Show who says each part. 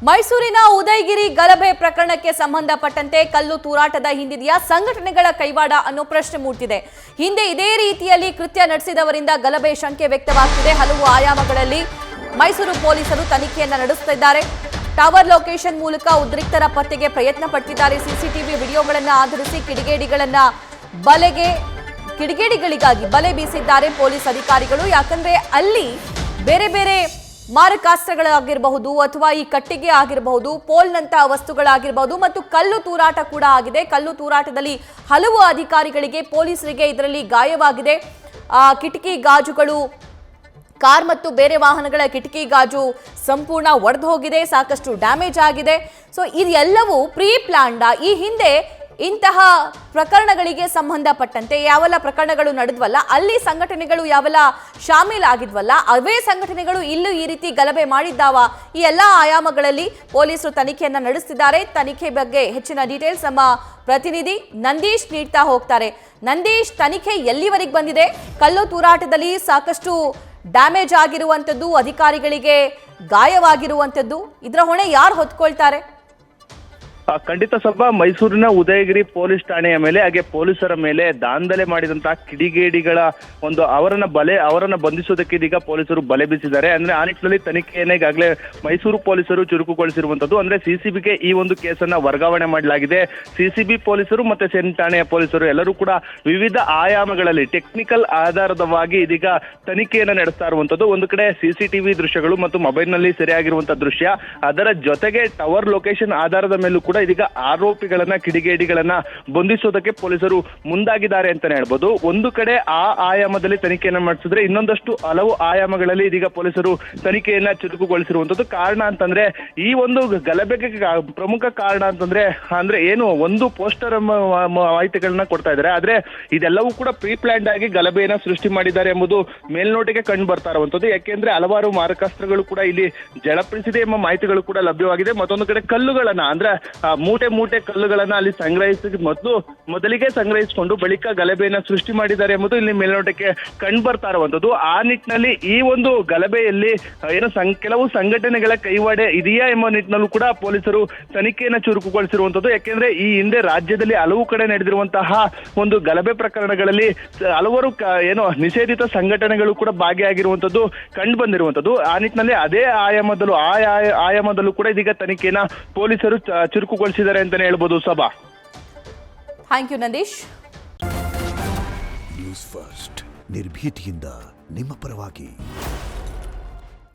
Speaker 1: ಮೈಸೂರಿನ ಉದಯಗಿರಿ ಗಲಭೆ ಪ್ರಕರಣಕ್ಕೆ ಸಂಬಂಧಪಟ್ಟಂತೆ ಕಲ್ಲು ತೂರಾಟದ ಹಿಂದಿದೆಯಾ ಸಂಘಟನೆಗಳ ಕೈವಾಡ ಅನ್ನೋ ಪ್ರಶ್ನೆ ಮೂಡ್ತಿದೆ. ಹಿಂದೆ ಇದೇ ರೀತಿಯಲ್ಲಿ ಕೃತ್ಯ ನಡೆಸಿದವರಿಂದ ಗಲಭೆ ಶಂಕೆ ವ್ಯಕ್ತವಾಗ್ತಿದೆ. ಹಲವು ಆಯಾಮಗಳಲ್ಲಿ ಮೈಸೂರು ಪೊಲೀಸರು ತನಿಖೆಯನ್ನ ನಡೆಸುತ್ತಿದ್ದಾರೆ. ಟವರ್ ಲೊಕೇಶನ್ ಮೂಲಕ ಉದ್ರಿಕ್ತರ ಪತ್ತೆಗೆ ಪ್ರಯತ್ನ ಪಟ್ಟಿದ್ದಾರೆ. ಸಿಸಿಟಿವಿ ವಿಡಿಯೋಗಳನ್ನು ಆಧರಿಸಿ ಕಿಡಿಗೇಡಿಗಳಿಗಾಗಿ ಬಲೆ ಬೀಸಿದ್ದಾರೆ ಪೊಲೀಸ್ ಅಧಿಕಾರಿಗಳು. ಯಾಕಂದ್ರೆ ಅಲ್ಲಿ ಬೇರೆ ಬೇರೆ ಮಾರಕಾಸ್ತ್ರಗಳಾಗಿರಬಹುದು ಅಥವಾ ಈ ಕಟ್ಟಿಗೆ ಆಗಿರಬಹುದು, ಪೋಲ್ನಂತಹ ವಸ್ತುಗಳಾಗಿರಬಹುದು ಮತ್ತು ಕಲ್ಲು ತೂರಾಟ ಕೂಡ ಆಗಿದೆ. ಕಲ್ಲು ತೂರಾಟದಲ್ಲಿ ಹಲವು ಅಧಿಕಾರಿಗಳಿಗೆ, ಪೊಲೀಸರಿಗೆ ಇದರಲ್ಲಿ ಗಾಯವಾಗಿದೆ. ಕಿಟಕಿ ಗಾಜುಗಳು, ಕಾರ್ ಮತ್ತು ಬೇರೆ ವಾಹನಗಳ ಕಿಟಕಿ ಗಾಜು ಸಂಪೂರ್ಣ ಒಡೆದು ಹೋಗಿದೆ, ಸಾಕಷ್ಟು ಡ್ಯಾಮೇಜ್ ಆಗಿದೆ. ಸೊ ಇದೆಲ್ಲವೂ ಪ್ರೀ ಪ್ಲಾನ್ಡ್. ಈ ಹಿಂದೆ ಇಂತಹ ಪ್ರಕರಣಗಳಿಗೆ ಸಂಬಂಧಪಟ್ಟಂತೆ ಯಾವೆಲ್ಲ ಪ್ರಕರಣಗಳು ನಡೆದ್ವಲ್ಲ, ಅಲ್ಲಿ ಸಂಘಟನೆಗಳು ಯಾವೆಲ್ಲ ಶಾಮೀಲಾಗಿದ್ವಲ್ಲ, ಅವೇ ಸಂಘಟನೆಗಳು ಇಲ್ಲೂ ಈ ರೀತಿ ಗಲಭೆ ಮಾಡಿದ್ದಾವ? ಈ ಎಲ್ಲ ಆಯಾಮಗಳಲ್ಲಿ ಪೊಲೀಸರು ತನಿಖೆಯನ್ನ ನಡೆಸುತ್ತಿದ್ದಾರೆ. ತನಿಖೆ ಬಗ್ಗೆ ಹೆಚ್ಚಿನ ಡೀಟೇಲ್ಸ್ ನಮ್ಮ ಪ್ರತಿನಿಧಿ ನಂದೀಶ್ ನೀಡ್ತಾ ಹೋಗ್ತಾರೆ. ನಂದೀಶ್, ತನಿಖೆ ಎಲ್ಲಿವರೆಗೆ ಬಂದಿದೆ? ಕಲ್ಲು ತೂರಾಟದಲ್ಲಿ ಸಾಕಷ್ಟು ಡ್ಯಾಮೇಜ್ ಆಗಿರುವಂಥದ್ದು, ಅಧಿಕಾರಿಗಳಿಗೆ ಗಾಯವಾಗಿರುವಂಥದ್ದು, ಇದರ ಹೊಣೆ ಯಾರು ಹೊತ್ಕೊಳ್ತಾರೆ?
Speaker 2: ಖಂಡಿತ ಸಭಾ, ಮೈಸೂರಿನ ಉದಯಗಿರಿ ಪೊಲೀಸ್ ಠಾಣೆಯ ಮೇಲೆ ಹಾಗೆ ಪೊಲೀಸರ ಮೇಲೆ ದಾಂಧಲೆ ಮಾಡಿದಂತಹ ಕಿಡಿಗೇಡಿಗಳ ಅವರನ್ನ ಬಂಧಿಸೋದಕ್ಕೆ ಇದೀಗ ಪೊಲೀಸರು ಬಲೆ ಬೀಸಿದ್ದಾರೆ. ಅಂದ್ರೆ ಆ ನಿಟ್ಟಿನಲ್ಲಿ ತನಿಖೆಯನ್ನ ಈಗಾಗಲೇ ಮೈಸೂರು ಪೊಲೀಸರು ಚುರುಕುಗೊಳಿಸಿರುವಂತದ್ದು. ಅಂದ್ರೆ ಸಿಸಿಬಿಗೆ ಈ ಒಂದು ಕೇಸನ್ನ ವರ್ಗಾವಣೆ ಮಾಡಲಾಗಿದೆ. ಸಿಸಿಬಿ ಪೊಲೀಸರು ಮತ್ತೆ ಸೆನ್ ಠಾಣೆಯ ಪೊಲೀಸರು ಎಲ್ಲರೂ ಕೂಡ ವಿವಿಧ ಆಯಾಮಗಳಲ್ಲಿ ಟೆಕ್ನಿಕಲ್ ಆಧಾರದವಾಗಿ ಇದೀಗ ತನಿಖೆಯನ್ನ ನಡೆಸ್ತಾ ಇರುವಂತದ್ದು. ಒಂದು ಕಡೆ ಸಿಸಿಟಿವಿ ದೃಶ್ಯಗಳು ಮತ್ತು ಮೊಬೈಲ್ ನಲ್ಲಿ ಸೆರೆಯಾಗಿರುವಂತಹ ದೃಶ್ಯ, ಅದರ ಜೊತೆಗೆ ಟವರ್ ಲೊಕೇಶನ್ ಆಧಾರದ ಮೇಲೂ ಕೂಡ ಇದೀಗ ಆರೋಪಿಗಳನ್ನ, ಕಿಡಿಗೇಡಿಗಳನ್ನ ಬಂಧಿಸೋದಕ್ಕೆ ಪೊಲೀಸರು ಮುಂದಾಗಿದ್ದಾರೆ ಅಂತಾನೆ ಹೇಳ್ಬೋದು. ಒಂದು ಕಡೆ ಆ ಆಯಾಮದಲ್ಲಿ ತನಿಖೆಯನ್ನ ಮಾಡಿಸಿದ್ರೆ, ಇನ್ನೊಂದಷ್ಟು ಹಲವು ಆಯಾಮಗಳಲ್ಲಿ ಇದೀಗ ಪೊಲೀಸರು ತನಿಖೆಯನ್ನ ಚುರುಕುಗೊಳಿಸಿರುವಂತದ್ದು. ಕಾರಣ ಅಂತಂದ್ರೆ ಈ ಒಂದು ಗಲಭೆಗೆ ಪ್ರಮುಖ ಕಾರಣ ಅಂತಂದ್ರೆ ಏನು ಒಂದು ಪೋಸ್ಟರ್ ಮಾಹಿತಿಗಳನ್ನ ಕೊಡ್ತಾ ಇದ್ದಾರೆ. ಆದ್ರೆ ಇದೆಲ್ಲವೂ ಕೂಡ ಪ್ರೀ ಪ್ಲಾನ್ಡ್ ಆಗಿ ಗಲಭೆಯನ್ನ ಸೃಷ್ಟಿ ಮಾಡಿದ್ದಾರೆ ಎಂಬುದು ಮೇಲ್ನೋಟಿಗೆ ಕಂಡು ಬರ್ತಾ ಇರುವಂತದ್ದು. ಯಾಕೆಂದ್ರೆ ಹಲವಾರು ಮಾರಕಾಸ್ತ್ರಗಳು ಕೂಡ ಇಲ್ಲಿ ಜಳಪಡಿಸಿದೆ ಎಂಬ ಮಾಹಿತಿಗಳು ಕೂಡ ಲಭ್ಯವಾಗಿದೆ. ಮತ್ತೊಂದು ಕಡೆ ಕಲ್ಲುಗಳನ್ನ, ಅಂದ್ರೆ ಮೂಟೆ ಕಲ್ಲುಗಳನ್ನ ಅಲ್ಲಿ ಮೊದಲಿಗೆ ಸಂಗ್ರಹಿಸಿಕೊಂಡು ಬಳಿಕ ಗಲಭೆಯನ್ನ ಸೃಷ್ಟಿ ಮಾಡಿದ್ದಾರೆ ಎಂಬುದು ಇಲ್ಲಿ ಮೇಲ್ನೋಟಕ್ಕೆ ಕಂಡು ಬರ್ತಾ ಇರುವಂತದ್ದು. ಆ ನಿಟ್ಟಿನಲ್ಲಿ ಈ ಒಂದು ಗಲಭೆಯಲ್ಲಿ ಕೆಲವು ಸಂಘಟನೆಗಳ ಕೈವಾಡೆ ಇದೆಯಾ ಎಂಬ ನಿಟ್ಟಿನಲ್ಲೂ ಕೂಡ ಪೊಲೀಸರು ತನಿಖೆಯನ್ನ ಚುರುಕುಗೊಳಿಸಿರುವಂತದ್ದು. ಯಾಕೆಂದ್ರೆ ಈ ಹಿಂದೆ ರಾಜ್ಯದಲ್ಲಿ ಹಲವು ಕಡೆ ನಡೆದಿರುವಂತಹ ಒಂದು ಗಲಭೆ ಪ್ರಕರಣಗಳಲ್ಲಿ ಹಲವಾರು ನಿಷೇಧಿತ ಸಂಘಟನೆಗಳು ಕೂಡ ಭಾಗಿಯಾಗಿರುವಂತದ್ದು ಕಂಡು ಬಂದಿರುವಂತದ್ದು. ಆ ನಿಟ್ಟಿನಲ್ಲಿ ಅದೇ ಆಯಾಮದಲ್ಲೂ ಕೂಡ ಇದೀಗ ತನಿಖೆಯನ್ನ ಪೊಲೀಸರು ಚುರುಕುಗೊಳಿಸಿದ್ದಾರೆ ಅಂತಾನೆ ಹೇಳ್ಬೋದು. ಸಭಾ,
Speaker 1: thank you Nandish.
Speaker 3: News first, ನಿರ್ಭೀತಿಯಿಂದ ನಿಮ್ಮ ಪರವಾಗಿ.